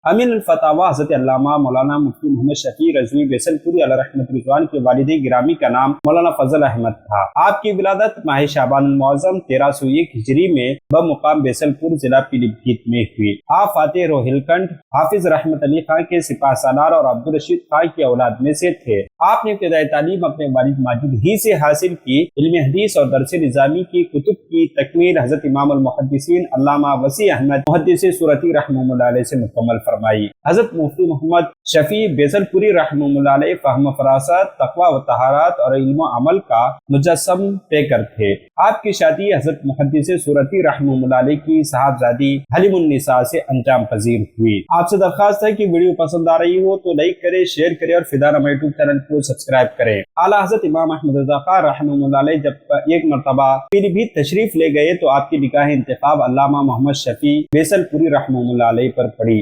अमीन अल-फतावा हज़रत अल्लामा मौलाना मुफ्ती मोहम्मद शफी रज़वी बेसलपुरी अलैहि रहमत रिज़वान के वालिद गिरामी का नाम मौलाना फजल अहमद था। आपकी विलादत माह शाबान मुअज़्ज़म 1301 हिजरी में बमुकाम बेसलपुर जिला पीलीभीत में हुई। आप फातिह रोहिलखंड हाफिज रहमत अली खान के सिपाह सालार और अब्दुल रशीद खान की औलाद में से थे। आपने इब्तिदाई तालीम अपने वालिद माजिद ही से हासिल की। इल्म हदीस और दरस निज़ामी की कुतुब की तकमील हज़रत इमाम अल मुहद्दिसीन अल्लामा वसी अहमद मुहद्दिस सूरती रहमतुल्लाह अलैह से मुकम्मल फरमाई। हज़रत मुफ्ती मोहम्मद शफी बेसलपुरी रहमतुल्लाह अलैह फ़हम फरासत, तक़वा व तहारत और इल्म अमल का मुजस्सम पेकर थे। आपकी शादी हज़रत मुहद्दिस सूरती रहमतुल्लाह अलैह की साहबजादी हलीमुन्निसा से अंजाम पजीर हुई। आपसे दरख्वास्त है कि वीडियो पसंद आ रही हो तो लाइक करें, शेयर करें और फिदानामा यूट्यूब चैनल को सब्सक्राइब करें। आला हज़रत इमाम अहमद रज़ा खान रहमतुल्लाह अलैह जब एक मरतबा पीलीभीत तशरीफ ले गए तो आपकी निकाह इंतखाब अल्लामा मोहम्मद शफी बेसलपुरी रहमतुल्लाह अलैह पर पड़ी।